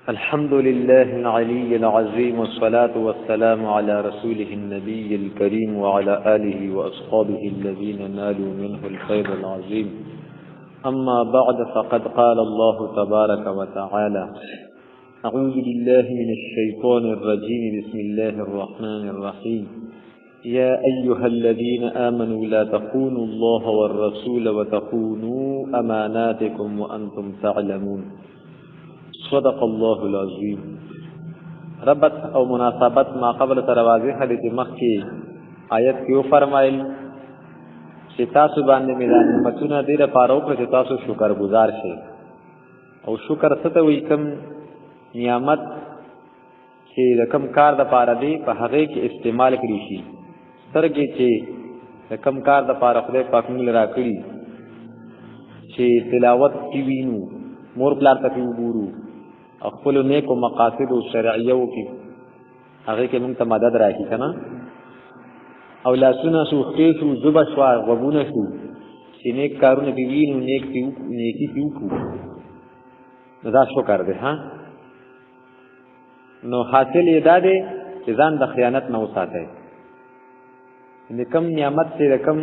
الحمد لله العلي العظيم والصلاة والسلام على رسوله النبي الكريم وعلى آله وأصحابه الذين نالوا منه الخير العظيم. أما بعد فقد قال الله تبارك وتعالى: أعوذ بالله من الشيطان الرجيم. بسم الله الرحمن الرحيم. يا أيها الذين آمنوا لا تخونوا الله والرسول وتخونوا أماناتكم وأنتم تعلمون. صدق الله العظيم. ربط او مناسبت ما قبل تروازی حدیث مخی آیت کیو فرمائل چې تاسو باندې مې نعمتونه ډېر پاره وکړي چې تاسو شکر گزار شئ. او شکر څه ته وایي؟ کوم نعمت چې د کوم کار د پاره دی په هغه کې استعمال کړی شي. سترګې چې د کوم کار د پاره خدای پاک موږ راکړي چې تلاوت کی وینو، مور پلار ته وګورو، خپل نیکو مقاصد او شرعیو کې هغه کې موږ ته مدد راکړي کنه. او لاسونه شو، خېټه شو، زبه شو، غوونه شو، چې نیک کارونه دی وینو، نیکی پیوکو، دا شکر دی. ها نو حاصل یې دا دی چې ځان د خیانت نه وساتئ. د کم نعمت چې د کم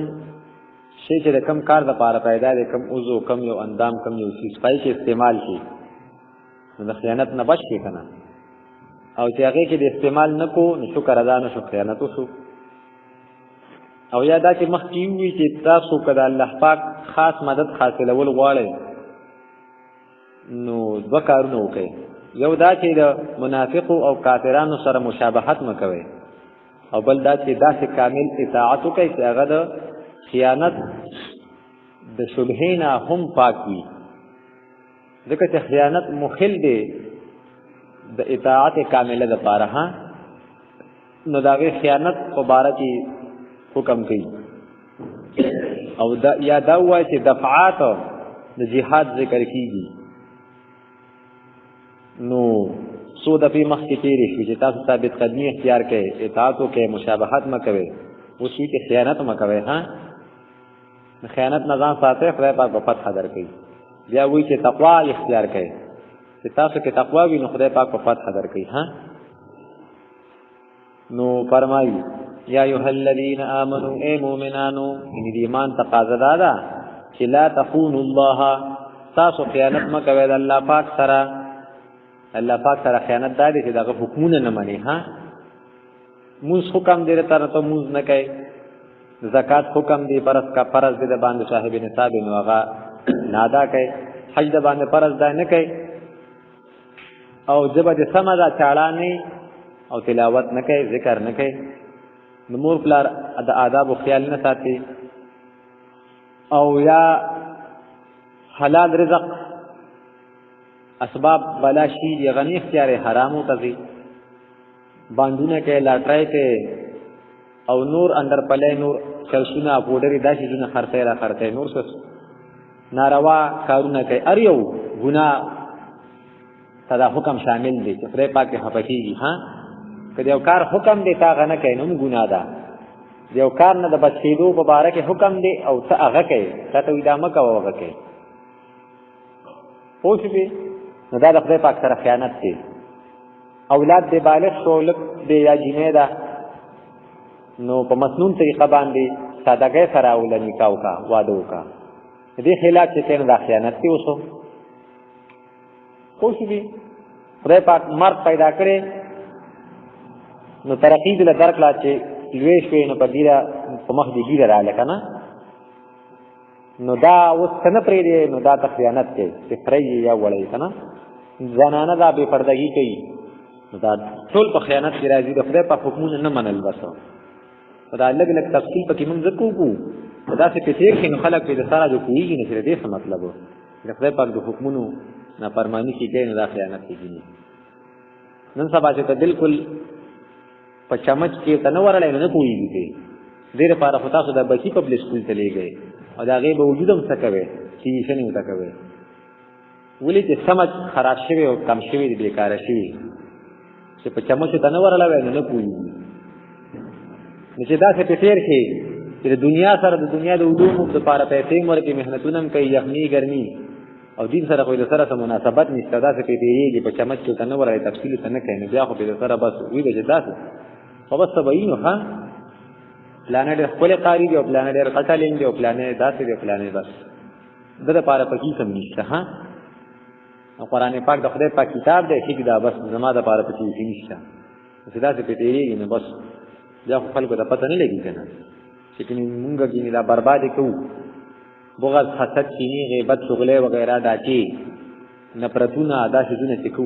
شی چې د کم کار د پاره پیدا دی، کم عضو، کم یو اندام، کم یو چیز پای کې استعمال کی، نو د خیانت نه بچ کی کنه. او چې هغه کې د استعمال نه کو، نو شکر ادا نه شو، خیانت وشو. او یا دا چې مخکې وي چې تاسو کله الله پاک خاص مدد حاصلول غواړئ، نو دوه کارونه وکړئ. یو دا چې د منافقو او کافرانو سره مشابهت مکوئ، او بل دا چې داسې کامل اطاعت وکړئ چې هغه د خیانت د شبهې نه هم پاک وي. ځکه چې خیانت مخل دی د اطاعت کامله د پاره. ها نو دا غي خیانت په باره کې حکم کوي. او دا یا دا وایي چې دفعات د جهاد ذکر کیږي. نو سو د په مخ کې تیرې شي چې تاسو ثابت قدمی اختیار کړئ، اطاعت وکړئ، مشابهت مکوئ، اوس وی چې خیانت مکوئ. ها خیانت نه ځان ساتئ، خدای پاک په فتح درکوي. بیا وی چې تقوا اختیار کړئ، چې تاسو کې تقوا وي نو خدای پاک په فتح درکوي. ها نو فرمایي: یا ایها الذین آمنوا، اے مؤمنانو، ان دی ایمان تقاضا ده چې لا تخونوا الله، تاسو خیانت مکوئ د الله پاک سره. الله پاک سره خیانت ده چې دغه حکمونه نه مني. ها موږ حکم دې تر ته موږ نه کوي، زکات حکم دی، فرض کا فرض دی د باندې صاحب نصاب نو هغه نادا کوي، حج د باندې فرض ده نه کوي، او جبه د سمدا چاړانه او تلاوت نه کوي، ذکر نه کوي، نو مور پلار د آداب او خیال نه ساتي، او یا حلال رزق اسباب بلا شی دی غنی اختیار حرامو تزي، باندونه کې لاټرای کې او نور اندر پلې نور چرسونه پودری داسې جن خرڅه نور څه ناروا کارونه کوي. ار یو ګناه صدا حکم شامل دي چې پرې پاکه حقيقي. ها کله یو کار حکم دی تا غنه کوي نو ګناه ده. یو کار نه د بچیدو په باره کې حکم دی او ته هغه کوي، ته ودا مکه وغه کوي، پوښتې نو دا د خدای پاک سره خیانت دی. اولاد دی بالغ شو لک دی یا جنې ده، نو په مسنون طریقه باندې سادهګۍ سره ول نکاح کا واده وکا، دې خلاف چې څنګه د خیانت دی وسو. خوشبي خدای پاک مرد پیدا کړي نو ترقی دې درکلا چې لوي شوی نو په ګیره په مخ دې ګیره رااله کنه، نو دا اوس څنګه پرې دی، نو دا خیانت دی چې پرې یا وړي کنه. زنانه دا بے پردګي کوي، دا ټول په خیانت کې راځي. د خدای په حکمونه نه منل بسو. دا الګ الګ تفصیل پکې موږ ذکر کوو. دا څه کثیر کې نو خلک په سره جو کوي نه دې څه مطلب و. د خدای پاک د حکمونو نه فرمانی کیږي نو دا خیانت کیږي. نن سبا چې بالکل په چمچ کې تنور لای نه کوي. ډېر لپاره خو تاسو د بچی پبلک سکول ته لېږئ او دا غیب وجودم څه کوي چې شنو تا کوي. ولې چې سمج خراب شوی او کم شوی دی، بیکاره شوی، چې په چمچ تنور لای نه کوي. چې دا څه په تیر کې چې د دنیا سره د دنیا د علومو لپاره پیسې مرګي، مهنتونه کوي، یخني ګرمي، او دین سره خو د سره سم مناسبت نشته دا څه پیډیږي په چمچ کې تنه ورای تفصیل ته نه کین بیا خو په سره بس وی به داسې خو بس تبعینو ها پلان دې خپل قاری دی او پلان دې قټالین دی او پلان داسې دی پلان بس دغه لپاره پکې سم نشته ها قرآن پاک د خدای پاک کتاب دی چې دا بس زما د لپاره پکې نشته دا څه پیډیږي نه بس بیا خو خلکو ته پته نه لګی کنه چې موږ کې دا بربادي کوو بغض حسد چینی غیبت شغله وغیرہ دا چی نفرتونه دا شذونه تکو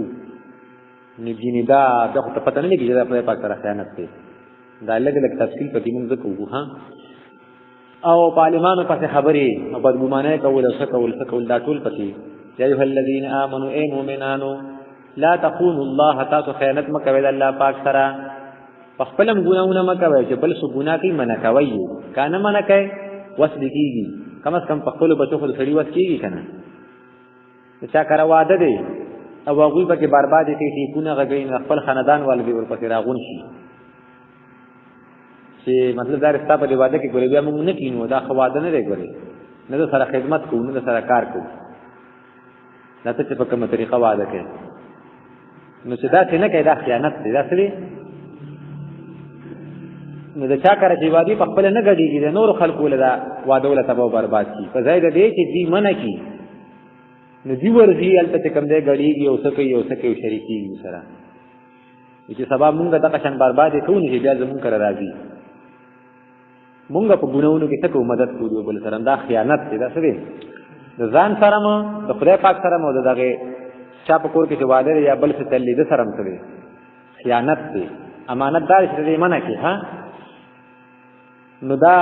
نجینی دا د خو ته پته نه لګی چې دا په پاک سره خیانت دی دا لګ تفصیل پکې موږ کوو ها او پارلمانو پسې خبرې او بدګمانه کول او څه دا ټول پکې یا ایه الذین آمنوا ای مؤمنانو لا تخونوا الله تاسو خیانت مکوئ الله پاک سره خپلم ګناونه مکوئ چې بل څه ګناه کوي منع کوي کانه منع کوي وسد کیږي کم از کم په خپل بچو خو سړي وس کیږي کنه چا کار واده دی او هغه به کې بربادي کوي چې کونه غږین خپل خاندان والي ورپسې راغون شي چې مطلب دا رستا په واده کې ګورې بیا موږ نه کینو دا خو واده نه دی ګورې نه سره خدمت کوو نه سره کار کوو دا ته په کومه طریقه واده کوي نو چې دا څنګه کوي دا خیانت دی دا څه نو د چا کار چې وادي په خپل نه غړيږي د نور خلکو لدا واده ولا تباہ برباد کی په ځای د دې چې دی منه کی نو دی ورځي البته کم دې غړيږي او څه کوي شریکی سره چې سبا مونږ د قشن برباد کوو نه بیا زمونږ کر راځي مونږ په ګناونو کې څه مدد کوو بل سره دا خیانت دی دا څه دی د ځان سره مو د خدای پاک سره مو دغه چا په کور کې واده یا بل څه تللی د سره مو دی خیانت دی امانتدار چې منه کی ها نو دا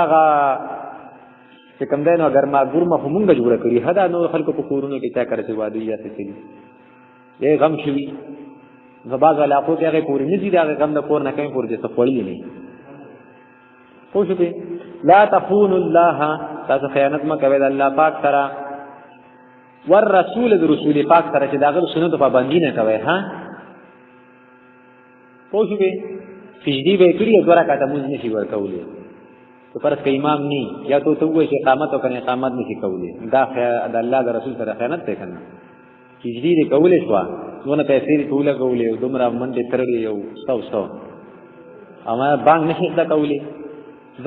چې کوم دی نو اگر ما ګورمه همغه جوړه کړی هدا نو خلکو په کورونو کې چا کړی وادي یا څه چي یې غم شوی غباغ علاقو کې هغه کور نه دي دا غم د کور نه کوي کور دې څه پړلی نه خو شو لا تخون الله تاسو خیانت ما کوي د الله پاک سره والرسول د رسول پاک سره چې داغه سنت پابندی نه کوي ها خو شو سجدي به کړی دوه رکعاته مونږ نشي ورکولې تو پرس که امام نی یا تو وای چې اقامت او کنه اقامت نشي کولې دا د الله د رسول سره خیانت ده کنه سجدي دې کولې شو نو پیسې ټوله کولې او دومره منډه ترلې یو څو اما بانګ نشي دا کولې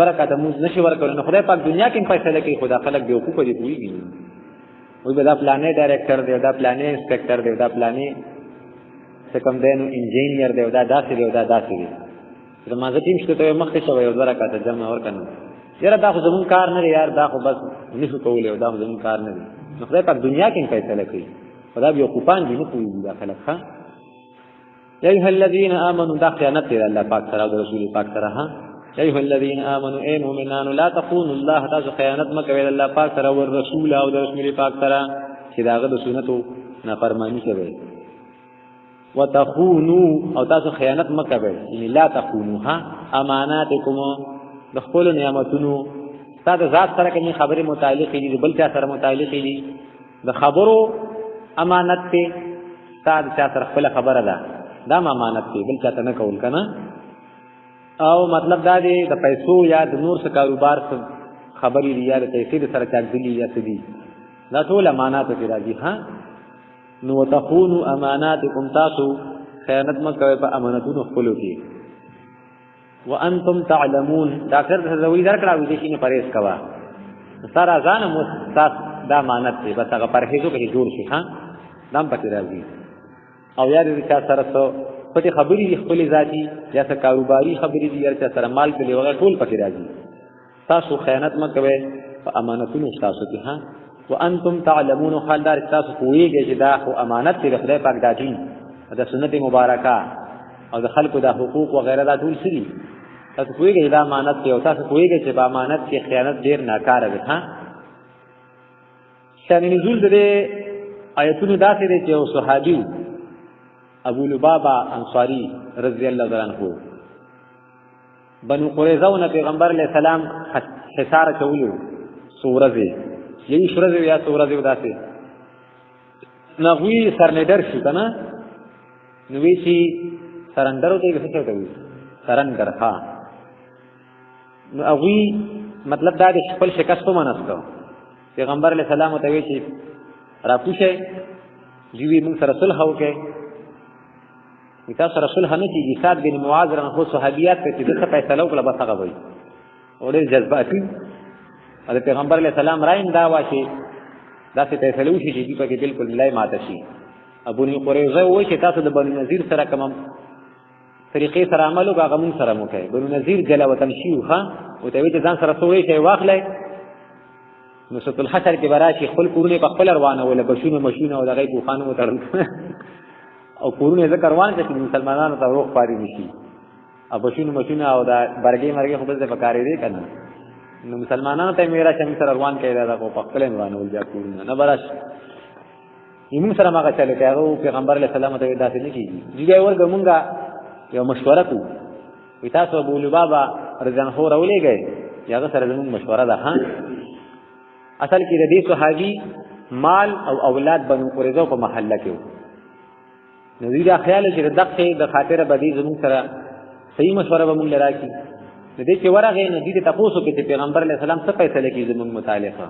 برکات موږ نشي ورکول نو خدای پاک دنیا کې فیصله کوي خدا خلق دی حقوق دي کوي وي به دا پلانې ډایرکټر دی دا پلانې انسپکټر دی دا پلانې څه کوم دی نو انجینیر دی دا داسې دی دا داسې دی زمازه ټیم شته ته مخکې شوی او برکات جمع ورکنه یاره دا خو زمون کار نه یار دا خو بس نشو کولای او دا زمون کار نه دی نو خدای پاک دنیا کې فیصله کوي خدا به حقوقان دي نه کوي دا خلک ها یا ایه الذین آمنوا دا خیانت دی الله پاک سره او رسول پاک سره ها یا ایه الذین آمنوا ای مؤمنان لا تخونوا الله تاسو خیانت مکوئ الله پاک سره او رسول او رسول پاک سره چې داغه د سنتو نافرمانی کوي وتخونوا او تاسو خیانت مکوئ یعنی لا تخونوها اماناتکم د خپل نعمتونو تاسو ذات سره کوي خبره متعلق دي بل چا سره متعلق دي د خبرو امانت ته تاسو چا سره خپل خبره ده دا امانت دی بل چاته نه کول کنه او مطلب دا دی د پیسو یا د نور څه کاروبار څه خبري دی یا د پیسې سره چاګدلی یا څه دی دا ټول امانات دي راځي ها نو تخونوا اماناتکم تاسو خیانت مکوئ په امانتونو خپلو کې وانتم تعلمون دا کړه زوی درکړه وې چې نه پرېز کوا سره ځان مو تاسو دا امانت دی بس هغه پرهیزو کې جوړ شي ها دام پکې راځي او یا دې چا سره څو پټي خبرې دي خپل ذاتی یا څه کاروباري خبرې دي یا سره مال په لور ټول پکې راځي تاسو خیانت مکوئ په امانتونو تاسو کې ها وانتم تعلمون خالدار تاسو کویږي چې دا خو امانت دی خدای پاک دا دین دا سنت مبارکه او د خلکو د حقوق و غیره دا ټول سړي تاسو کویږي دا امانت دی او تاسو کویږي چې په امانت کې خیانت ډیر ناکاره ده ها شان نزول دې آیتونو داسې دي چې صحابي ابو لبابا انصاری رضی الله عنه بنو قریظه او پیغمبر علیہ السلام حصار کولو سورزه یی سورزه یا سورزه وداسه نغوی سرنډر شو کنه نوې شي سرندر ته څه کوي سرندر ها نو هغه مطلب دا د خپل شکست منسکو پیغمبر علیہ السلام ته وی چې را پوښي جوی موږ سره صلح وکړي تاسو سره صلح نه کیږي سعد بن معاذ رحمه الله صحابيات ته چې څه فیصله وکړه بس هغه وایي او ډېر جذباتي او پیغمبر علیه السلام رایم دا واشي دا څه فیصله وشي چې په کې بالکل ملای ماته شي ابو قریظه وایي چې تاسو د بنو نذیر سره کوم طریقې سره عمل وکړه هغه موږ سره مو کوي بنو نذیر جلا وطن شيوخه او ته وایي چې ځان سره سوې شي واخلې نو سورۃ الحشر کې براشي خپل کورونه په خپل روانه ولا بشونه مشونه او دغه په خانو تړل او کورونه ذکر روان چې مسلمانانو ته روغ پاري نشي او بشونه مشونه او دا برګي مرګي خو به پکاري دي کنه نو مسلمانانو ته میرا چې سره روان کړي دا په خپل روانه ول بیا کورونه نه براش یمو سره ما چلے هغه پیغمبر علیه السلام ته داسې نه کیږي دیګه ورګه مونږه یو مشوره کو تاسو ابو لبابا رضوان هو راولېږي یاغه سره زموږ مشوره ده ها اصل کې د دې صحابي مال او اولاد بنو قریظه په محله کې نو دا خیال چې دغه د خاطر بدی زموږ سره صحیح مشوره به مونږ لراکي د دې چې ورغه نه دي تاسو کې چې پیغمبر علیه السلام څه فیصله کوي زموږ متعلقه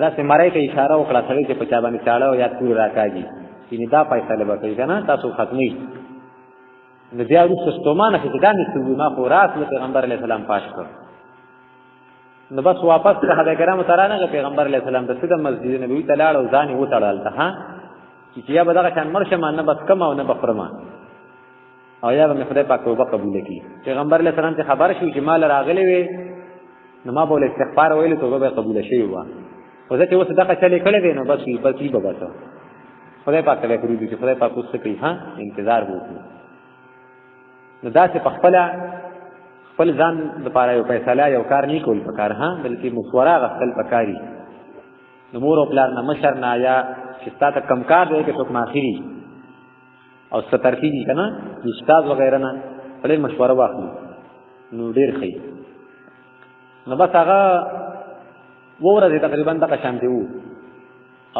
دا سه مړی ته اشاره وکړه چې په چا باندې چاړه او یا تور راکاږي چې دا فیصله وکړي کنه تاسو ختمي د بیا وروسته ستومانه چې دا نسوي ما خو راس له پیغمبر علیه السلام پاش کړ نو بس واپس صحابه کرام ترانه پیغمبر علیه السلام د سیده مسجد نبوي ته لاړ او ځان یې وتړل ته ها چې یا بدغه شان مرشه ما نه بس کم او نه بخرما او یا به خدای پاک توبه قبول کړي پیغمبر علیه السلام ته خبر شو چې مال راغلی وي نو ما بوله استغفار ویل توبه به قبول شي و او ځکه اوس دغه چلې کړې دي نو بس یې به باسه خدای پاک ته فرو دي چې خدای پاک اوس کوي ها انتظار وکړو نو دا چې خپل ځان لپاره یو فیصله یو کار نه کول پکار ها بلکې مشوره غوښتل پکاري نو مور او پلار نه مشر نه یا چې تاسو کم کار دی کې څوک ماخري او سترتیبي دي کنه استاد وغیرہ نه بلې مشوره واخلي نو ډیر ښه نو بس هغه وره تقریبا دغه شانتي وو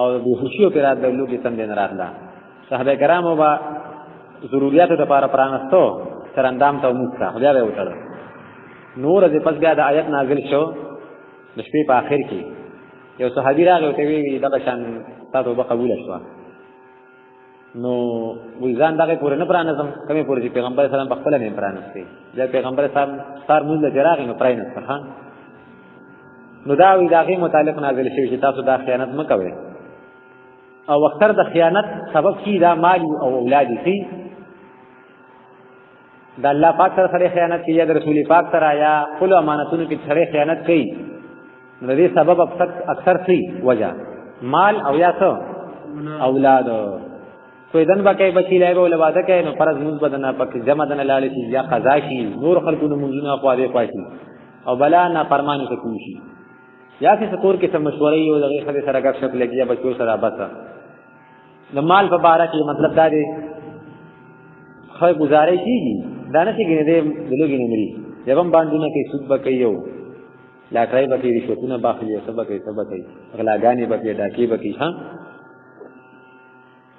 او د خوشیو پر راځي لوګي تم دین راتلا صحابه کرامو با ضرورت لپاره پرانستو تر اندام ته موږ بیا به وټل نور دې پس بیا د آیت نازل شو د شپې په اخر کې یو صحابي راغی او ته وی دغه شان تاسو به قبول شوه نو وی ځان دغه پورې نه پرانځم کومه پورې چې پیغمبر سلام په خپل نه پرانځي دا پیغمبر صاحب ستار موږ له راغی نو پرانځ ښه نو دا وی دغه متعلق نازل شوی چې تاسو دا خیانت مکوئ او وختر د خیانت سبب کی دا مال او اولاد شي دا الله پاک سره خیانت کوي یا رسول پاک سره یا خپل امانتونو کې سره خیانت کوي نو دې سبب اکثر شي وجہ مال او یا څو اولاد کوئی دن باکې بچی لایو ول واده کوي نو فرض موږ بدنه پک جمع دن لاله شي یا قضا شي نور خلقونو منځونه خواده پاتې او بلا نه فرمانه کوي شي یا چې سکور کې سم مشورې یو دغه خدای سره غږ شپ لګیا بچو سره باسه د مال په باره کې مطلب دا دی خو گزارې کیږي دا نه چې ګنې دې دلوګې نه مري یوم باندې نه کې سود بکې یو لاټای بکې رشوتونه باخلي سبا کې غلاګانې بکې ډاکې بکې ها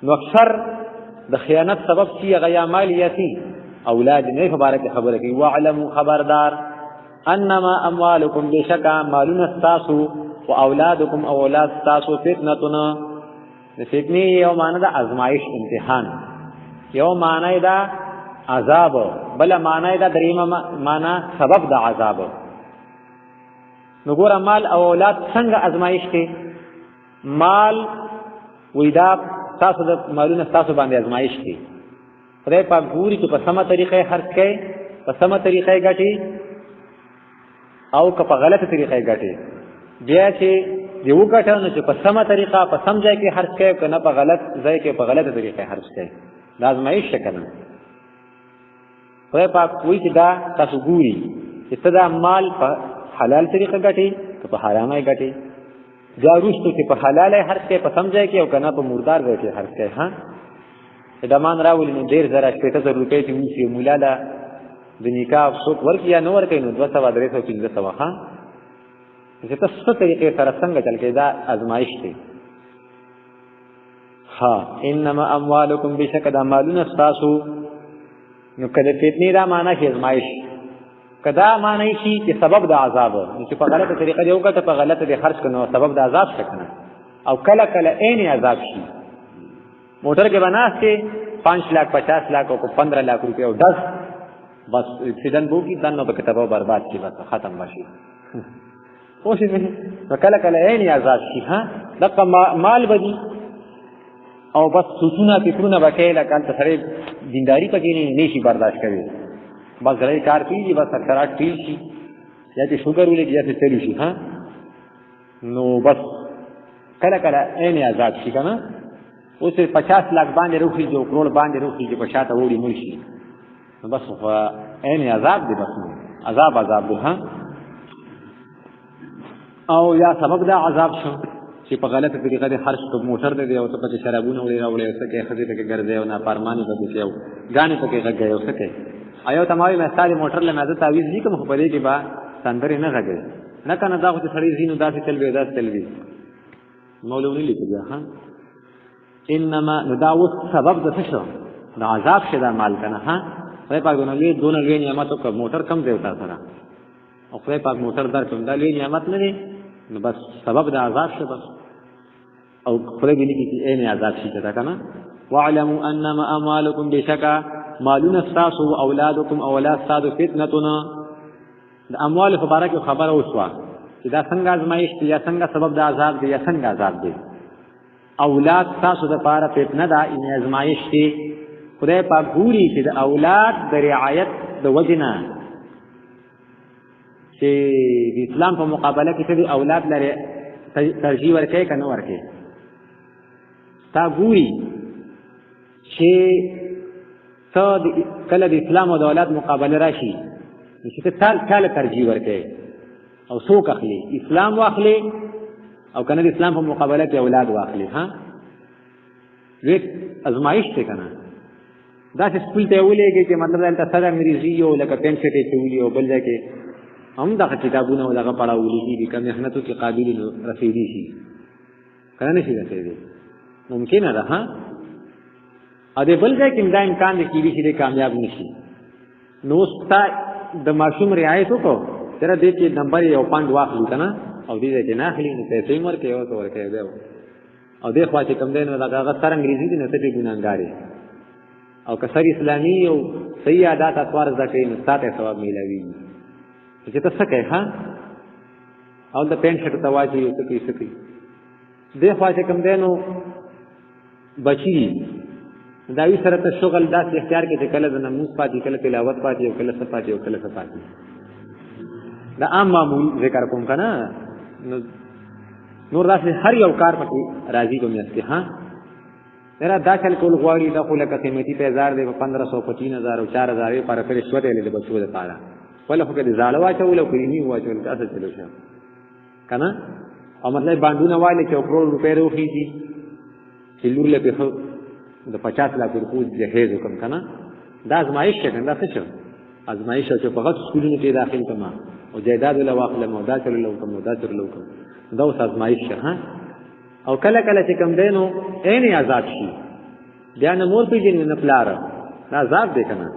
نو اکثر د خیانت سبب شي غیا مالیتی اولاد نه خبره کې خبره کوي واعلموا خبردار انما اموالکم بشکا مالون استاسو و اولادکم اولاد استاسو فتنتنا فتنی یو معنی دا ازمائش امتحان یو معنی دا عذاب بل معنی دا دریم معنی سبب دا عذاب نګور مال او اولاد څنګه ازمائش ته مال وېدا تاسو د مالون استاسو باندې ازمائش ته خدای پاک ګوري چې په سمه طریقې خرڅ کړي په سمه طریقې ګټي او که په غلطه طریقې ګټي بیا چې دیو ګټنه چې په سمه طریقه په سم ځای کې خرڅ کړي کنه په غلط ځای کې په غلطه طریقې خرڅ کړي لازم یې شکل خدای پاک کوئی چې دا تاسو ګوري چې تدا مال په حلال طریقه ګټي که په حرامه ګټي دا روستو چې په حلاله خرڅ کړي په سم ځای کې او کنه په مردار ځای کې خرڅ کړي ها دا مان راولي نو ډیر زره 7000 روپۍ چې موږ مولا دا د نکاح څوک ورکی یا نو ورکی نو 200 300 ها چې تاسو ته یې سره څنګه چل کې دا ازمایش دی ها انما اموالکم بشک د مالون استاسو نو کله فتنی دا معنی شي ازمایش کدا معنی شي چې سبب د عذاب نو چې په غلطه طریقه دی وکړه په غلطه دی خرج کنه سبب د عذاب شکنه او کله کله عین عذاب شي موټر کې بناسته 5 लाख 50 लाख او 15 लाख रुपए او 10 बस एक्सीडेंट हो की दन पे किताबों बर्बाद की बस खत्म बशी कोशिश में कला कला ऐन आजाद की हां दक माल बदी او बस सुसुना फिक्रुना बकेला काल तसरे जिंदारी पकी नहीं शी बर्दाश्त करे बस गले कार पीजी बस खराट पीजी या कि शुगर उले या चली शी हां नो बस कला कला ऐन आजाद की kana उसे 50 लाख बांधे रुखी जो करोड़ बांधे रुखी जो पछाता ओड़ी मुर्शी बस عین عذاب دی بس عذاب دی ها او یا سبب دا عذاب شو چې په غلطه طریقه د خرج کو موټر دی او ته په شرابونه وړي راوړي سکه خزه ته ګرځي او نه پارمانی پدې شو غانې ته غږی او سکه ایو تمامي مثال موټر له مازه تعویز دي کوم خبرې کې با سندري نه غږی نه کنه دا خو سړی زینو داسې تلوي داسې تلوي مولوی لیکي ها انما نداوت سبب د څه د عذاب شدا مال کنه ها خدای پاک دونه لوی نعمتو کا موټر کم دیوتا سره او خدای پاک موټر در کوم دا لوی نعمت نه دی نو بس سبب د عذاب شه بس او خدای دې کې عین عذاب شي دا کنه واعلموا انما اموالکم بشکا مالون الساس و اولادکم اولاد ساد فتنتنا د اموال مبارک خبر او شوا چې دا څنګه ازمایش دی یا څنګه سبب د عذاب دی یا څنګه عذاب دی اولاد تاسو د پاره فتنه دا ان ازمایش دی خدای پاک ګوري چې د اولاد د رعایت د وجنا چې د اسلام په مقابله کې د اولاد لري ترجیح ورکړي کنه ورکړي تا ګوري چې کله د اسلام او د اولاد مقابله راشي چې ته کله ترجیح ورکړي او څوک اخلي اسلام واخلي او کنه د اسلام په مقابله کې اولاد واخلي ها وی ازمایش ته کنه دا چې سکول ته ولېږي چې مطلب دا سره انګریزي او لکه پنسټ ته چولي او بل ځکه هم دا کتابونه او لکه پڑھاولي دي کوم مهنتو کې قابل رسیدي شي کنه نشي رسیدي ممکن ده ها ا دې بل ځکه دا امکان دي چې دې کامیاب نشي نو ستا د ماشوم رعایت وکړو تر دې چې نمبر یو پاند واخلو کنه او دې چې نه اخلي نو پیسې ورکې او ورکې دی او دې خوا چې کوم دی نو دا هغه سره انګریزي دي نو ته دې ګناګاري او کسر اسلامی او صحیح عادت اطوار زکه نو ساته ثواب ملوي چې ته څه کوي ها او د پین شټ تواجی یو څه کوي دې خوا چې کوم دی نو بچي دا وی سره ته شغل داس اختیار کې چې کله د نماز پاتې کله تلاوت پاتې او کله صفات او کله صفات دا عام معمول ذکر کوم کنه نور داسې هر یو کار پکې راضي کوم یسته ها تیرا داخل کول غواړي دا خو لکه قیمتي پیزار دی 1500 3000 او 4000 پر پر شوته له بچو د پاره ولا خو کې زاړه واچول او کریمي واچول تاسو چلو شه کنه او مطلب باندونه والے چې کروڑ روپے روخي دي چې لور له په د 50 लाख روپو جهیز وکم کنه دا ازمایش څنګه دا څه ازمایش چې په غوښ سکولونو کې داخل کما او جیداد له واخله مودا چلو کوم مودا چلو کوم دا اوس ازمایش ها او کله کله چې کوم دینو عین عذاب شي بیا نه مور پیژنې نه پلار دا عذاب دی کنه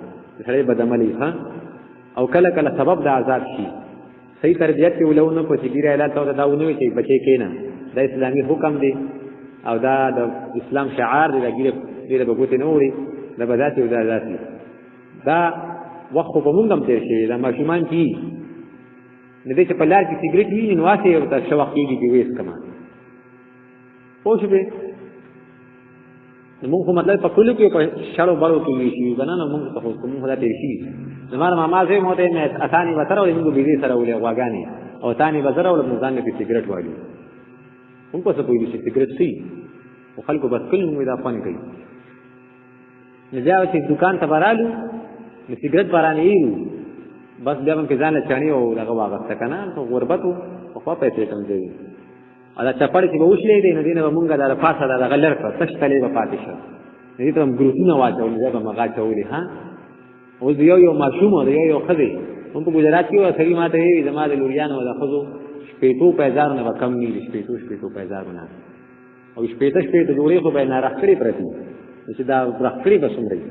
سره بدعملی ها او کله کله سبب د عذاب شي صحیح تربیت کې ولونه په چې ګیره اعلان ته داونه چې بچي کېنه دا اسلامي حکم دی او دا د اسلام شعار دی دا ګیره به ګوتې نه وړي دا بداتي او دا ذاتي دا وخت په موږ هم تیر شي دا ماشومان کی نه دې چې په لار کې سیګریټ ویني نو واسه یو تاسو وخت کېږي چې وېس کما پوه شئ موږ خو مطلب په کلو کې په شړو بارو کې وی شي کنه نو موږ ته کوم خدای تیر شي زموږ ماما زه مو ته نه اساني وتر او موږ به دې سره ولې واغاني او تاني بزر او موږ ځان کې سیګریټ وایو موږ په څه پوي چې سیګریټ سي او خلکو بس کله موږ دا فن کوي نه ځاو چې دکان ته برالو نو سیګریټ برانه یو بس بیا هم کې ځان له چاني او هغه واغسته کنه نو غربتو او خو پیسې کم دی ادا چپړ چې وښلې دي نو دینه مونږه دا فاسه دا غلر په تشتلې په پاتې شو دې ته ګروپونه واچول دا به مغا چولې ها او یو ماشوم او یو خدي هم په ګجرات کې وسري ماته وي زما د لوريان او د خزو شپېتو پیزار نه کم نه شپېتو پیزار نه او شپېته جوړې خو به نه راخړې پرتی چې دا راخړې بسمري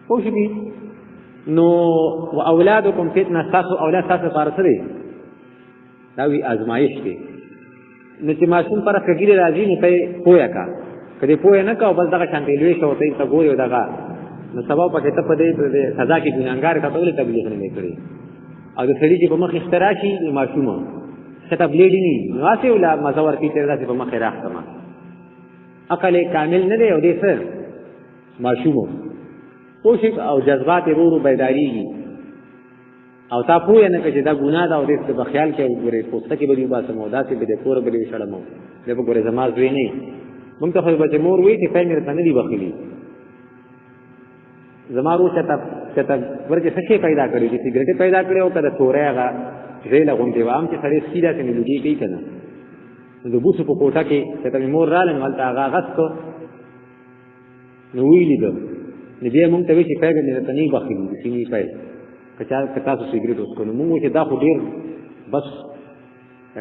خو شي نو واولادکم فتنه تاسو اولاد تاسو پارسره دا وی ازمایش دی نو چې ماشوم پر فکر راځي نو ته پوهه کا کله پوهه نه کا او بس دغه شانتي لوي شو ته ګوري دغه نو سبب پکې ته په دې سزا کې ګناګار کا ټول تبلیغ نه کړی او د سړي چې په مخ اختراشي ماشوم څه تبلیغ نه واسي ولا مزور کې تر داسې په مخ راځما عقل کامل نه دی او دې سر ماشوم کوشش او جذبات ورو بیداریږي او تا پوهه نه کړي دا ګناه ده او دې په خیال کې وګوري پوسټه کې به باسه مودا چې به کور به شړمو دې په ګوره زما زوی نه مونږ ته خو به مور وې چې فهمې رته نه دی بخیلی زما رو چې تا ورته څه شي پیدا کړی چې سیګریټ پیدا کړی او ته تورې هغه ریل غونډې وام چې سړی سیده څنګه لږی کوي کنه د بوسو په کوټه کې چې ته مور رالم ولته هغه غسکو نو ویلی دو نو بیا مونږ ته وی چې پیدا نه تني بخیلی چې نه پای کچا تاسو سیګریټ اوس کوو مونږ چې دا خو ډیر بس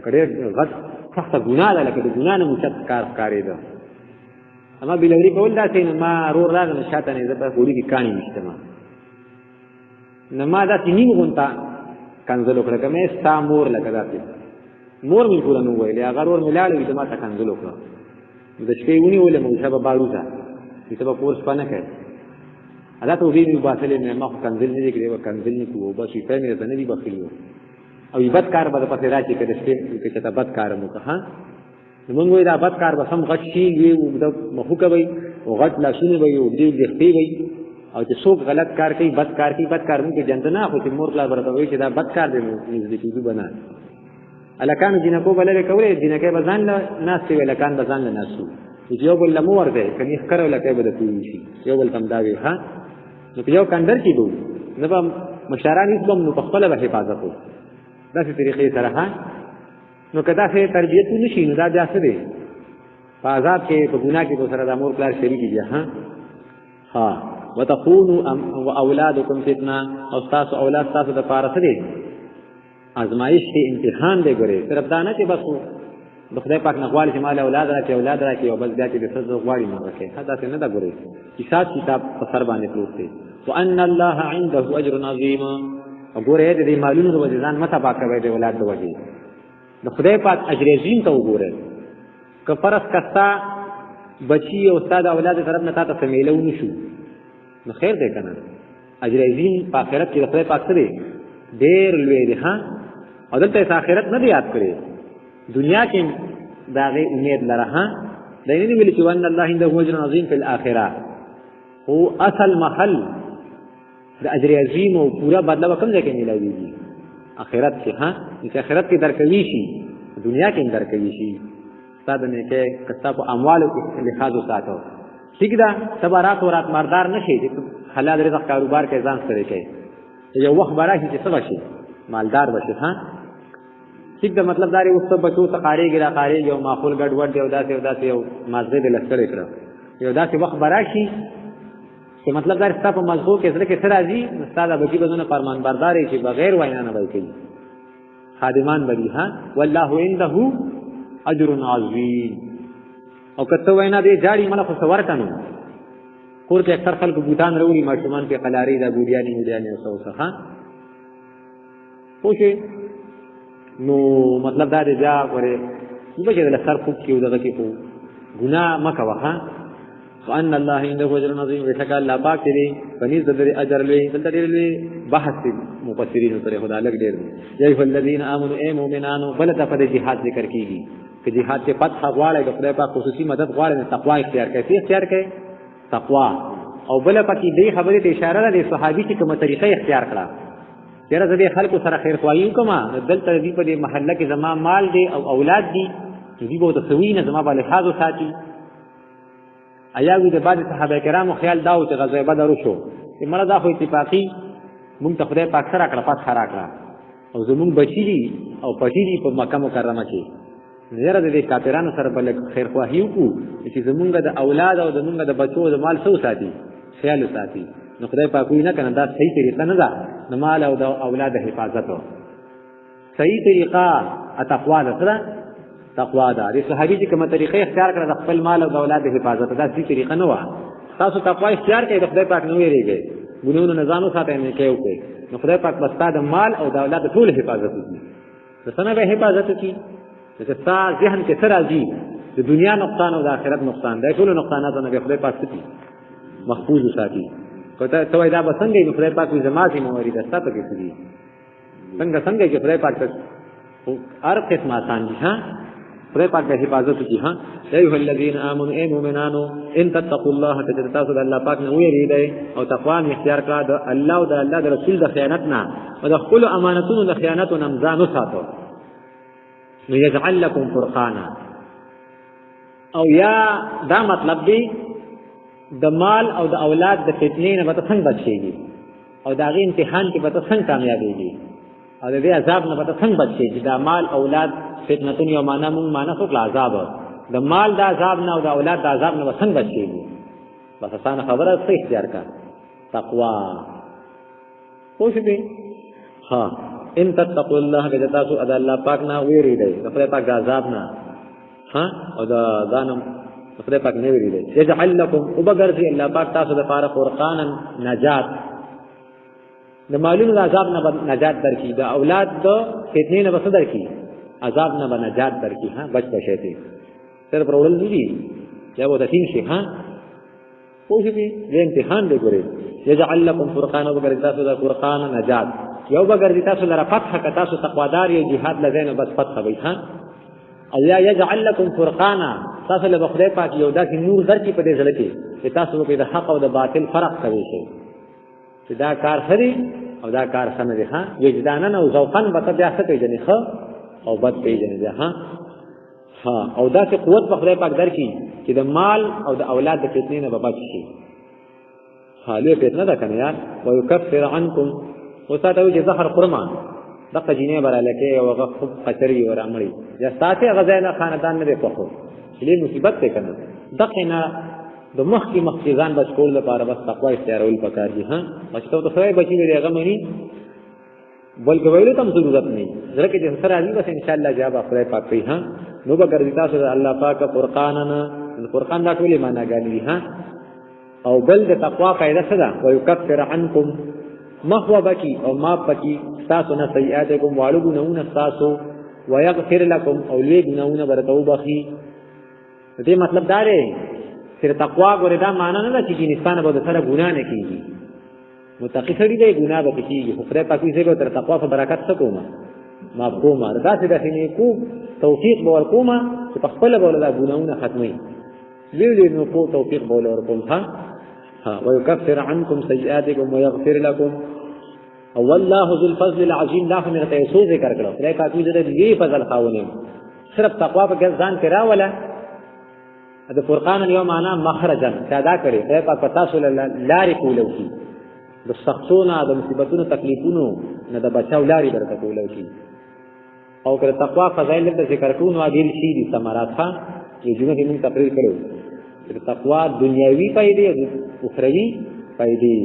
کډیر غټ سخت ګناه ده لکه د ګناه نه مشت کارې ده اما بلوري کول دا چې ما رور راغله شاته نه ده په ګوري کې کاني نشته ما دا چې نیم غونتا کنزل وکړه کومه ستا مور لکه داسې مور مې پورا نو ویلې هغه ور ملاړې دې ما ته کنزل وکړه د شپې ونی ولې مو شبه باروزه چې سبا کورس پانه کوي ادا ته ویني باسلې نه ما کنزل نه کړې و کنزل نه کوو بس یې فهمې نه دی بخیلو او یې بد کار به پته راځي کله چې ته بد کار مو ها موږ وې دا بد کار به سم غټ شي وي د مخو کوي او غټ لاسونه وي او دې دختی وي او چې څوک غلط کار کوي بد کار موږ جنت نه خو چې مور لا برته وي چې دا بد کار دی نږدې کیږي بنا الکان جنکو بلې کولې جنکه بزان ناس وی الکان بزان ناسو چې یو بل لمور دی کني خره لکه به د کوي شي یو بل تم دا وی ها نو یو کندر کې دو نه به مشاران هیڅ نو په خپل به حفاظت وو داسې طریقې سره ها نو کدا څه تربیت نشي نو دا ځاسه دی په عذاب کې په ګناه کې سره د امور پلار شریک دي ها وتكونوا واولادكم فتنه او تاسو اولاد تاسو د پاره څه دي ازمایش کې امتحان دی ګوري صرف دا نه چې بس د خدای پاک نه غواړي چې مال اولاد راکړي او بس بیا چې د څه غواړي نه راکړي دا څه نه دا ګوري کتاب په سر باندې پروت دی وان الله عنده اجر عظیم وګوره دې مالونو د وجه ځان مته پاکوي د اولاد د وجه د خدای پاک اجر عظیم ته وګوره که فرض کستا بچي او استاد اولاد طرف نه تاسو سمېلو نشو نو خیر دی کنه اجر عظیم په آخرت کې د خدای پاک سره ډېر لوی دی ها او دلته آخرت نه دی یاد کړی دنیا کې داغه امید لره ها دیني ویل چې وان الله عنده اجر عظیم فی الاخره هو اصل محل د اجر عظیم او پورا بدله وکم ځای کې ملایږي آخرت کې ها چې آخرت کې درکوي شي دنیا کې درکوي شي استاد نه کې کتاب اموالو کې لحاظ وساتو ٹھیک ده تبارات او رات مردار نشي چې حلال رزق کاروبار کې ځان سره کوي یو وخت براشي چې څه شي مالدار بشي ها ٹھیک ده مطلب دا اوس ته بچو ته قاریږي را قاریږي او ماحول ګډ وډ دی او داسې یو مازغه د لسکړې کړو یو داسې وخت براشي چې مطلب دا ستاسو په مزغو کې سره کې سره راځي استاد ابو بدون فرمان برداري چې بغیر وینا نه وای کوي خادمان بری ها والله عنده اجر عظیم او کته وینا دې جاری مله خو څور کنو کور کې اکثر خلک بوتان وروړي ماشومان په قلاری دا ګوریانی او څه ها پوښي نو مطلب دا دې جا غره چې به له سر فوک کیو دغه کې کو ګناه مکه وها وان الله عنده اجر عظیم وشکا الله پاک دې پنځ د اجر لوي دلته دې بحث مفسرین سره خدا لګ ډېر یا ایه الذین آمنوا ای مؤمنانو بل ته په جهاد ذکر کیږي چې جهاد کې فتح غواړي د خدای پاک خصوصي مدد غواړي نه تقوا اختیار کوي تقوا او بل پکې دې خبرې ته اشاره ده صحابي چې کومه طریقه اختیار کړه چیرې زه دې خلکو سره خیر خوایو کومه دلته دې په دې محله کې زما مال دی او اولاد دي دې به تسوي نه زما په لحاظ ساتي ایاوی د بعض صحابه کرامو خیال داو چې غزوه بدر وشو چې مړه دا خو اتفاقی مونږ ته خدای پاک سره کړه فتح راکړه او زمونږ بچی دي او پټی دي په مکه مکرمه کې زیره د کافرانو سره بل خیر خواهیو کو چې زمونږ د اولاد او زمونږ د بچو د مال سو ساتي خیال ساتي نو خدای پاک وینا کنه دا صحیح طریقه نه ده د مال او د اولاد حفاظت صحیح طریقه تقوا ده تقوا ده د صحابي چې کومه طریقه اختیار کړه د خپل مال او د اولاد حفاظت دا صحیح طریقه نه و تاسو تقوا اختیار کړئ د خدای پاک نه ویریږئ ګناونو نه ځانو ساتئ نه کوي نو خدای پاک بس د مال او د اولاد ټول حفاظت کوي د څنګه به حفاظت کوي چې ستا ذهن کې څه راځي د دنیا نقصان او د آخرت نقصان دا ټول نقصانات نه خدای پاک ستي محفوظ وساتي. کته ته دا بسنګي خدای پاک وي زما سي مورید استا ته کې دي څنګه چې خدای پاک هر قسم آسان دي ها خدای پاک د حفاظت کی ها. ایها الذین آمنوا ای مومنانو ان تتقوا الله تجتاسو د الله پاک نه ویریږئ او تقوا اختیار کړه د الله او د الله د رسول د خیانت نه او د خپل امانتونو د خیانتو نه ځان وساتو. نو یجعل لكم فرقانا او یا دا مطلب دی د مال او د اولاد د فتنې نه به څنګه بچیږي او د هغې امتحان کې به څنګه کامیابېږي او د دې عذاب نه به څنګه بچیږي. دا مال اولاد فتنتون یو معنا مونږ معنا څوک عذاب د مال د عذاب نه او د اولاد د عذاب نه به څنګه بچیږي. بس اسانه خبره څه اختیار کړه تقوا پوه شوې. ها ان تتقوا الله که تاسو د الله پاک نه ویریږئ د خدای پاک د عذاب نه ها او د ځانم خدای پاک نه ویریږئ. یجعل لكم وبګرځي الله پاک تاسو د پاره فرقانا نجات د مالونو د عذاب نه نجات درکړي د اولاد د فتنې نه بس درکړي عذاب نه به نجات درکړي ها بچ بشي ته تر پرول دي یا وو د تین شي ها پوه شئ دې امتحان دی ګورئ. یجعل لكم فرقانا وبګرځي تاسو د فرقانا نجات یو بګرځي تاسو لپاره فتح ک تاسو تقوادار یو jihad لزین بس فتح وي ها. او یا یجعل لكم فرقانا تاسو له خدای پاک یو داسې نور درکې په دې ځل کې چې تاسو په د حق او د باطل فرق کوي چې دا کار خري او دا کار سم دی ها. وجدانن او ذوقن به بیا څه پیژنې ښه او بد پیژنې ها. ها او دا چې قوت په خدای پاک درکې چې د مال او د اولاد د فتنې نه به بچ شي. ها لوی فتنه ده کنه یار. ويكفر عنكم وساتو چې زهر قرمان دغه جنې برالکه او هغه خو قچري ور امړي یا ساتي غزاینه خاندان نه په خو لې مصیبت ته کنه دغه نه د مخکې ځان بچ کول لپاره بس تقوا اختیارول پکار دي ها. بچو ته خدای بچي دی هغه مې بلکې ویلو تم ضرورت نه ځکه چې سره راځي بس ان شاء الله جواب خدای پاک کوي ها. نو به ګرځي تاسو الله پاک قرآننا القرآن دا ټولې معنا غاني ها. او بل د تقوا فائدہ څه ده ويكفر عنكم محو بکی او ما پکی تاسو نه سیئاتکم والو ګناونه تاسو ويغفر لكم او لوی ګناونه برتو بخي. دې مطلب دا دی چې تقوا ګورې دا معنا نه ده چې انسان به سره ګناه نه کوي متقی سړي دی ګناه به کوي خو خدای پاک یې زه تر تقوا په برکت څه کوم ما کومه دا چې د سینې کو توفیق به ورکومه چې په خپل به ولدا ګناونه ختمي لوی نو کو توفیق به ورکوم ها. ويكفر عنكم سيئاتكم ويغفر لكم او والله ذو الفضل العظيم. دا هم ته یو ذکر کړو خدای پاک دې دې فضل خاونه صرف تقوا په ځان کې راولا د فرقان یو معنا مخرجا پیدا کړي خدای پاک پتا سول لارې کولو کی د سختونو د مصیبتونو تکلیفونو نه د بچاو لارې درته کولو کی. او کله تقوا فضایل د ذکر کوو اګیل شي دي ثمرات ها چې جمعه کې موږ تقریر کړو چې تقوا دنیوي فائدې او اخروی فائدې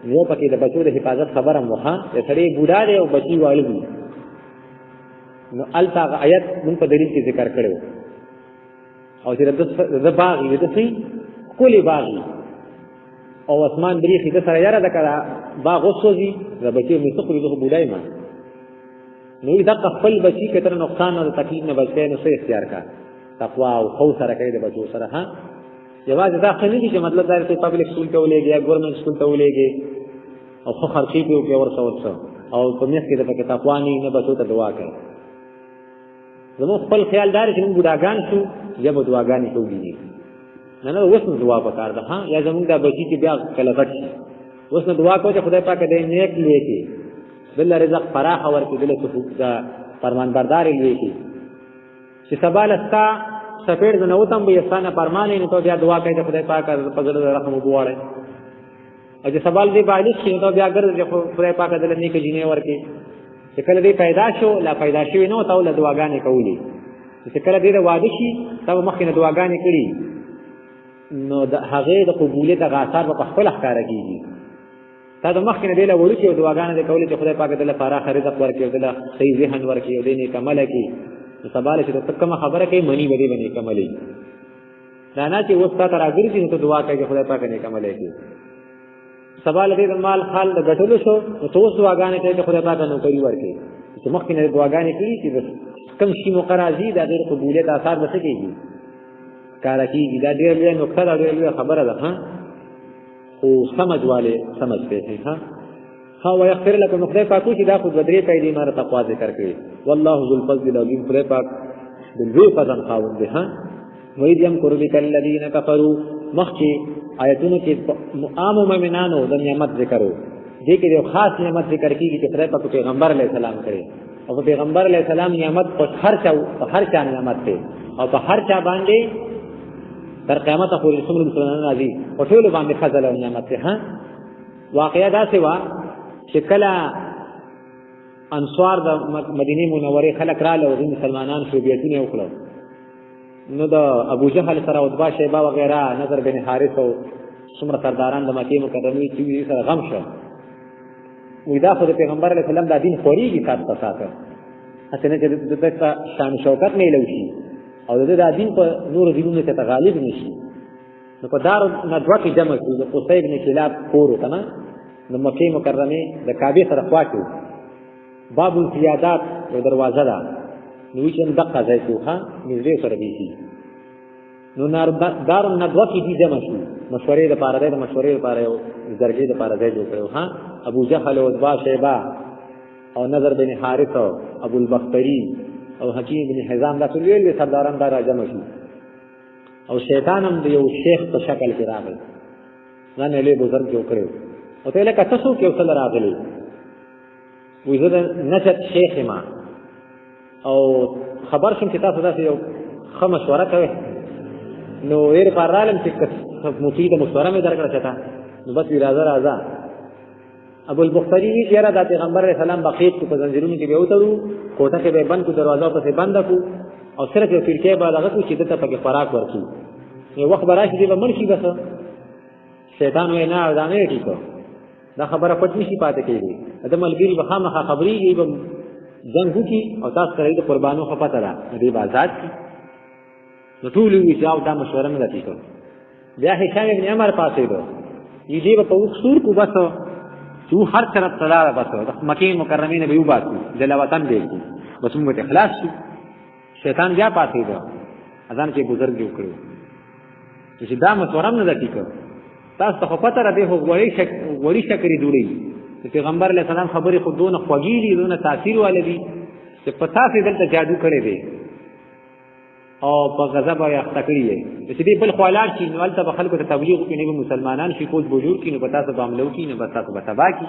نو پکې د بچو د حفاظت خبره مو ها چې سړی بوډا دی او بچي والي نو التا آیت موږ په دلیل کې ذکر کړو. او چې د باغ یې د سي کلی باغ او اسمان بریخي د سره یاره د کړه باغ وسوځي د بچي مې څه خوري د بوډای ما نو دا خپل بچي کتر نقصان او تکلیف نه بچي نو څه اختیار کا تقوا او خو سره کوي د بچو سره ها. یوازې دا خني دي چې مطلب دا چې پبلک سکول ته ولېږي یا ګورنمنت سکول ته ولېږي او خو خرچي په ورسره او په میخ کې د پکې تقوا نه بچو ته دعا کوي. زموږ خپل خیال دار چې موږ بوډاګان شو یا به دعاګانې کوي نه نه اوس نو دعا پکار ده ها. یا زموږ دا بچي چې بیا کله غټ شي اوس نو دعا کوو چې خدای پاک دې نیک لیکي بل رزق فراخ ورکړي بل څه فرمان بردار لیکي چې سبا لستا سپېړ نه وتم به استانه فرمانې نو ته بیا دعا کوي چې خدای پاک په زړه رحم وغواړي او چې سوال دې باندې شي نو بیا ګرځي خدای پاک دې نیک جنې ورکړي. چې کله دې پیدا شو لا پیدا شوی نو ته ول دعاګانې کولې چې کله دې واده شي ته مخکې نه دعاګانې کړي نو د هغه د قبولیت د آثار په خپل ښکارا کیږي. تا د مخکې نه دې له وړو کې دعاګانې کولې چې خدای پاک دې لپاره رزق ورکړي او دې صحیح ذهن ورکړي او دې نیک عمل کړي نو سباله چې ته کومه خبره کوي منی باندې باندې کملې دا نه چې وستا تر اګرځي نو ته دعا کوي خدای پاک نیک عمل کړي. سباله دې مال خال د غټلو شو نو ته اوس دعاګانې کوي خدای پاک نو کوي ورکړي چې مخکې نه دعاګانې کړي چې کم شي مقرازي دا غیر قبولیت آثار بس کېږي کار کېږي. دا ډېر لوی نقطه ده، ډېر لوی خبره ده ها، خو سمج والے سمج پېښې ها. ها ويغفر لكم، خدای پاک چې دا خو درې پیدا مار تقوا ذکر کړي. والله ذو الفضل العظیم، خدای پاک د لوی فضل خاوند دی ها. وَإِذْ يَمْكُرُ بِكَ الَّذِينَ كَفَرُوا، مخکې آیتونو کې عام مومنانو د نعمت ذکر وو، دې کې یو خاص نعمت ذکر کېږي چې خدای پاک پیغمبر علیه السلام کړی، او پیغمبر علیه السلام نعمت په هر چا نعمت دی، او په هر چا باندې تر قیامت پورې څومره مسلمانان راځي په ټولو باندې فضل او نعمت دی ها. واقعیا داسې وه چې کله انصار د مدینې منورې خلک راغله او دوی مسلمانان شو، بیعتونه یې وکړل، نو د ابو جهل سره عتبه شیبه وغیره نظر بن حارث او څومره سرداران د مکې مکرمې چې وي سره غم شو. وایي دا خو د پیغمبر علیه السلام دا دین خورېږي سات په ساته، هسې نه چې د ته شان شوکت میلو شي او د دا دین په نورو دینونو کې ته غالب نه شي. نو په دار ندوه کې جمع کړو، د قصی بن کلاب کور و که نه، د مکې مکرمې د کعبې سره خوا کې باب الزیادات یو دروازه ده، نو وایي چې دقه ځای کې ښه نږدې سره بیخي. نو دار الندوه کې دي جمع شو، مشورې دپاره دی، د مشورې دپاره یو جرګې دپاره ځای جوړ کړی ها. ابو جهل او عتبه شیبه او نظر بن حارث او ابو البختري او حکیم بن حزام دا ټول لوی سرداران دا را جمع شو، او شیطان هم د یو شیخ په شکل کې راغی، ځان یې لوی بزرګ جوړ کړی. او ته یې لکه ته څوک یې ورسره راغلی؟ وایي زه د نجد شیخ یم او خبر شوم چې تاسو داسې یو ښه مشوره کوئ، نو دې لپاره رالم چې مفیده مشوره مې درکړه چېرته، نو بس وي راځه راځه. ابو البختري وایي چې یاره دا پیغمبر علیه السلام به قید کړو، په زنځیرونو کې به یې وتړو، کوټه کې به یې بند کړو، دروازه پسې بنده کړو، او صرف یو کړکۍ به دغه کړو چې ده ته پکې خوراک ورکړو. یو وخت به راشي دی به مړ شي بس. شیطان وایي نه دا نه یې ټیکه، دا خبره پټ نه شي پاتې کېږي، د ملګري به خامخا خبرېږي، به جنګ وکړي او تاسو سره د قربانو ښه پته ده، دې به ازاد کړي. نو ټول وایي چې دا مشوره نه ده ټیکه. بیا هشام ابن عمر پاڅېده، وایي دې به په اوښ سور کړو بس، چې هر طرف ته لاړه بس د مکې مکرمې نه به یې وباسو، جلا وطن به یې کړو، بس موږ به خلاص شو. شیطان بیا پاڅېده، اذان کې بزرګ جوړ کړو چې دا مشوره نه ده ټیکه. تاسو ته خو پته ده دی خو وړي شکرې جوړوي، چې پیغمبر علیه السلام خبرې خو دونه خوږې دي، دونه تاثیر واله دي چې په تاسې دلته جادو کړی دی او په غضب یې اخته کړي دی، چې دې بل خوا لاړ شي نو هلته به خلکو ته تبلیغ وکړي، نه به مسلمانان شي فوج به جوړ کړي، نو به تاسو به حمله وکړي، نو به تاسو به تباه کړي.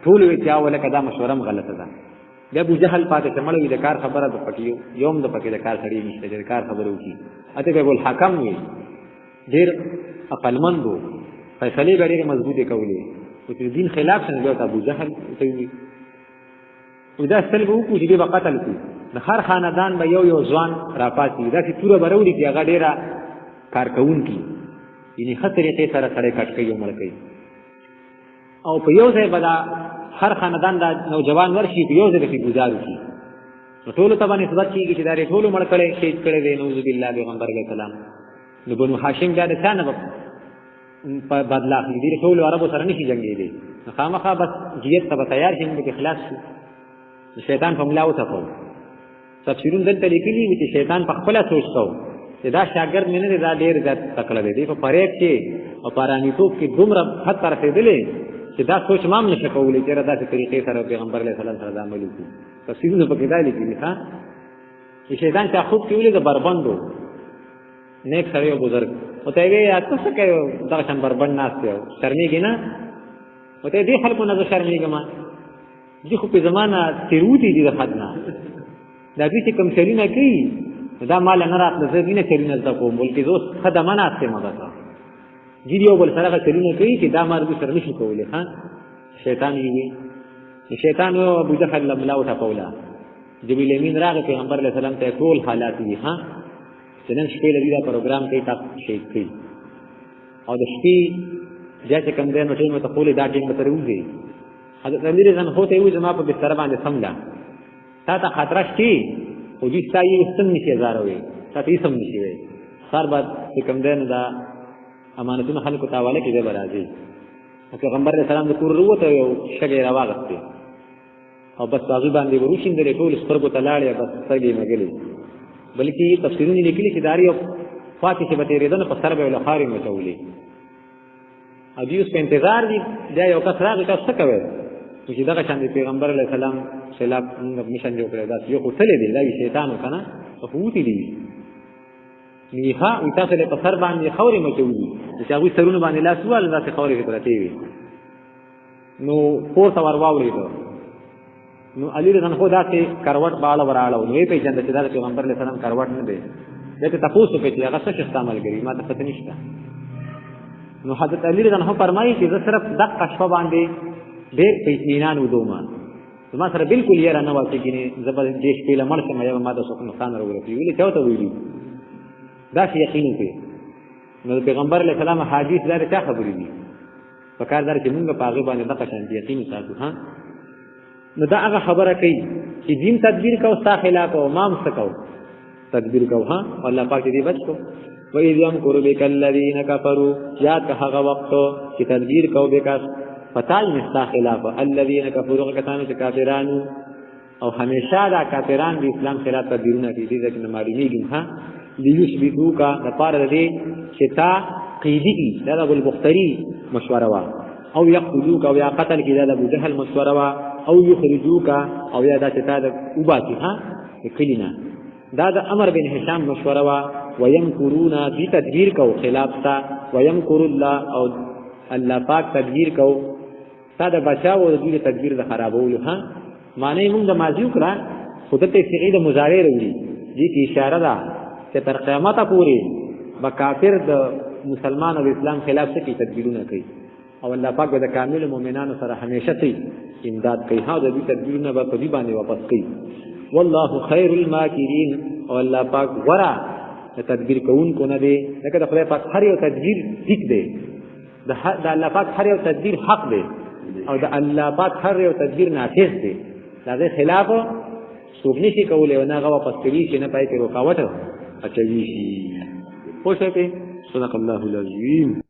ټول وایي چې ولکه دا مشوره هم غلطه ده. بیا ابو جهل پاتې چې مړ وي د کار خبره د پکې یوم د پکې د کار سړی نشته چې د کار خبره وکړي. اته به ابوالحکم وي ډېر عقلمند و، فیصلې به ډېرې مضبوطې کولې، خو چې دین خلاف شي نو بیا ورته ابوجهل ورته ووایي دا ستل به وکړو چې دې به قتل کړو. د هر خاندان به یو ځوان راپاڅي، داسې توره به راوړي چې هغه ډېره کار کوونکي، یعنې ښه طریقې سره سړی کټ کوي او مړ کوي، او په یو ځای به دا هر خاندان دا نوجوان ورشي، په یو ځای به ګزار وکړي، نو ټولو ته به نسبت کېږي چې دا یې ټولو مړ کړی شهید کړی دی نعوذ بالله پیغمبر علیه السلام. نو بنو هاشم بیا د چا نه به بدله اخلي، دې ټولو عربو سره نه شي جنګېدی، نو خامخا بس جیت ته به تیار شي، موږ پکې خلاص شو. شیطان په ملا وتپو. تفسیرون دلته لیکلي وي چې شیطان په خپله سوچ کو چې دا شاګرد مې نه دی، دا ډېر زیات تکړه دی، دی په فریب کې او په ارامېتوب کې دومره حد ته رسېدلی چې دا سوچ ما هم نشه کولی چې یاره داسې طریقې سره پیغمبر علیه السلام سره دا عمل وکړو. تفسیرونه پکې دا لیکلي ښه چې شیطان چا خوب کې ولید بربند و، نیک سړی و بزرګ، ورته یې ویې ته څه کوې دغه شان بربند ناست دی، شرمېږې نه؟ ورته یې دې خلکو نه زه شرمېږم، دې خو په زما نه تېروتي دي د حد نه، دا دوی چې کوم چلونه کوي دا ماله نه راتله، زه دې نه چلونه زده کوم، بلکې زه اوس ښه دمه ناست یم دلته، دوی یو بل سره هغه چلونه کوي چې دا ما دوی سره نه شي کولی. ښه شیطان یې وي، شیطان و ابوجهل له ملا وټپوله، جبریل امین راغی پیغمبر علیه السلام ته ټول حالات وي ها چې نن شپې لدی دا پروګرام کوي تاسو شهید کړي او د شپې بیا چې کوم دی نو ټیم ته خولې دا ټیم ته راوځي حضرت امیر ځان خو ته وي زما په بستر باندې سملا تا ته خطر شته او دې ستایي سم نشي زاروي تا ته سم نشي وي سر بعد چې کوم دی نو دا امانتونه خلکو ته حواله کړي به راځي پیغمبر علیه السلام د کور وروته یو شګه راواغسته او بس هغه باندې وروشندلې ټول سترګو ته لاړې بس سترګې مګلې بلکې تفسیرونه لیکلي چې داریو فاتحه به تیرېدنه په سر به له خارې مچولې او دیوس په انتظار دي دا یو کس راغی تاسو څه کوئ چې دغه شان پیغمبر علیه السلام خلاف مشن جوړ کړی دا یو قتل دی دا شیطان وکنه او فوتی دی نیها او تاسو له سر باندې خوري مچولې چې هغه سرونه باندې لاس وال داسې خوري پرته وي نو پورته ورواوري نو علی رضی الله عنه داسې کروټ بالا وراړو نو په جنت چې دا پیغمبر علیه السلام کروټ نه دی دغه تاسو په چې هغه څه استعمال کوي ما ته پته نشته نو حضرت علی رضی الله عنه فرمایي چې زه صرف دقه شپه باندې ډېر په اطمینان ودوم ما سره بالکل یې را نه واسي کینی زبر دیش په لمر سم یا ما د څه نقصان راوړي ویلي چاته ویلي دا شي یقین کوي نو پیغمبر علیه السلام حدیث دا څه خبرې دي فکر دار چې موږ په هغه باندې دغه شان یقین ساتو ها نو دا هغه خبره کوي چې دین تدبیر کو ستا خلاف او امام سکو تدبیر کو ها الله پاک دې بچو و اذ يمكر بك الذين كفروا یاد هغه وخت چې تدبیر کو به فتای مستا خلاف الذين كفروا کتانو چې کافرانو او همیشه دا کافران د اسلام خلاف تدبیرونه کوي دې چې معلومیږي ها لیثبتوک لپاره دې چې تا قیدی دا ابو البختری مشوره وا او یقتلوک او یا قتل کی دا ابو جهل مشوره وا او یخرجوک او یا دا چې تا د وباتی ها کلینا دا د عمر بن هشام مشوره وا ويمكرون بی تدبیر کو خلاف تا ويمكر الله او الله پاک تدبیر کو تا د بچاو د دې تدبیر د خرابولو ها معنی موږ د ماضی وکړه خودته سعید مضارع وروړي دې کی اشاره ده چې تر قیامت پورې با کافر د مسلمان او اسلام خلاف څه کی تدبیرونه کوي او الله پاک د کامل مؤمنانو سره همیشه تی امداد کوي ها د دې تدبیرونه په دې باندې واپس کوي والله خیر الماکرین او الله پاک ورا تدبیر کوونکو نه دی لکه د خدای پاک هر یو تدبیر ټیک دی د الله پاک هر یو تدبیر حق دی او د الله پاک هر یو تدبیر نافذ دی دا خلاف څوک نشي کولای او نه غوا واپس کوي چې نه پای کې رکاوټ اچوي شي پوه شئ صدق الله العظیم